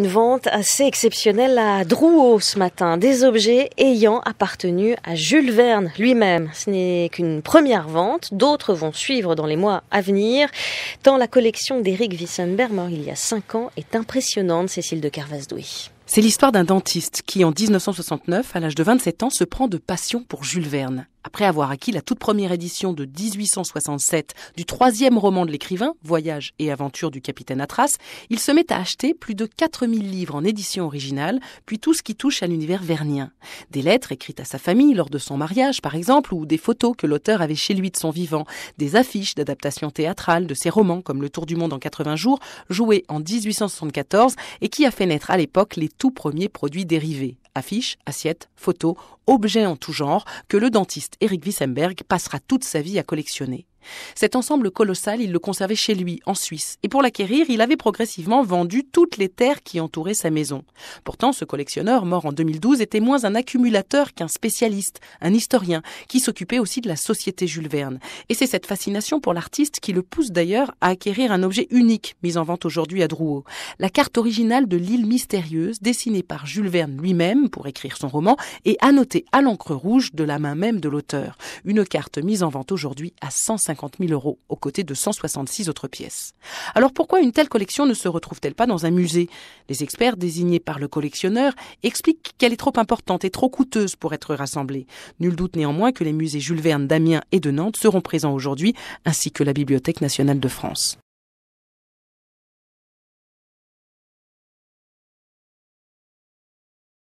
Une vente assez exceptionnelle à Drouot ce matin, des objets ayant appartenu à Jules Verne lui-même. Ce n'est qu'une première vente, d'autres vont suivre dans les mois à venir, tant la collection d'Eric Wissenberg, mort il y a 5 ans, est impressionnante, Cécile de Kervasdoué. C'est l'histoire d'un dentiste qui, en 1969, à l'âge de 27 ans, se prend de passion pour Jules Verne. Après avoir acquis la toute première édition de 1867 du 3e roman de l'écrivain, Voyages et aventures du capitaine Atras, il se met à acheter plus de 4000 livres en édition originale, puis tout ce qui touche à l'univers vernien. Des lettres écrites à sa famille lors de son mariage, par exemple, ou des photos que l'auteur avait chez lui de son vivant, des affiches d'adaptation théâtrale de ses romans comme Le Tour du monde en 80 jours, joué en 1874 et qui a fait naître à l'époque les tout premiers produits dérivés. Affiches, assiettes, photos, objets en tout genre que le dentiste Eric Wissenberg passera toute sa vie à collectionner. Cet ensemble colossal, il le conservait chez lui, en Suisse. Et pour l'acquérir, il avait progressivement vendu toutes les terres qui entouraient sa maison. Pourtant, ce collectionneur, mort en 2012, était moins un accumulateur qu'un spécialiste, un historien, qui s'occupait aussi de la société Jules Verne. Et c'est cette fascination pour l'artiste qui le pousse d'ailleurs à acquérir un objet unique, mis en vente aujourd'hui à Drouot. La carte originale de l'île mystérieuse, dessinée par Jules Verne lui-même pour écrire son roman, et annotée à l'encre rouge de la main même de l'auteur. Une carte mise en vente aujourd'hui à 150 000 €, aux côtés de 166 autres pièces. Alors pourquoi une telle collection ne se retrouve-t-elle pas dans un musée ? Les experts désignés par le collectionneur expliquent qu'elle est trop importante et trop coûteuse pour être rassemblée. Nul doute néanmoins que les musées Jules Verne d'Amiens et de Nantes seront présents aujourd'hui, ainsi que la Bibliothèque nationale de France.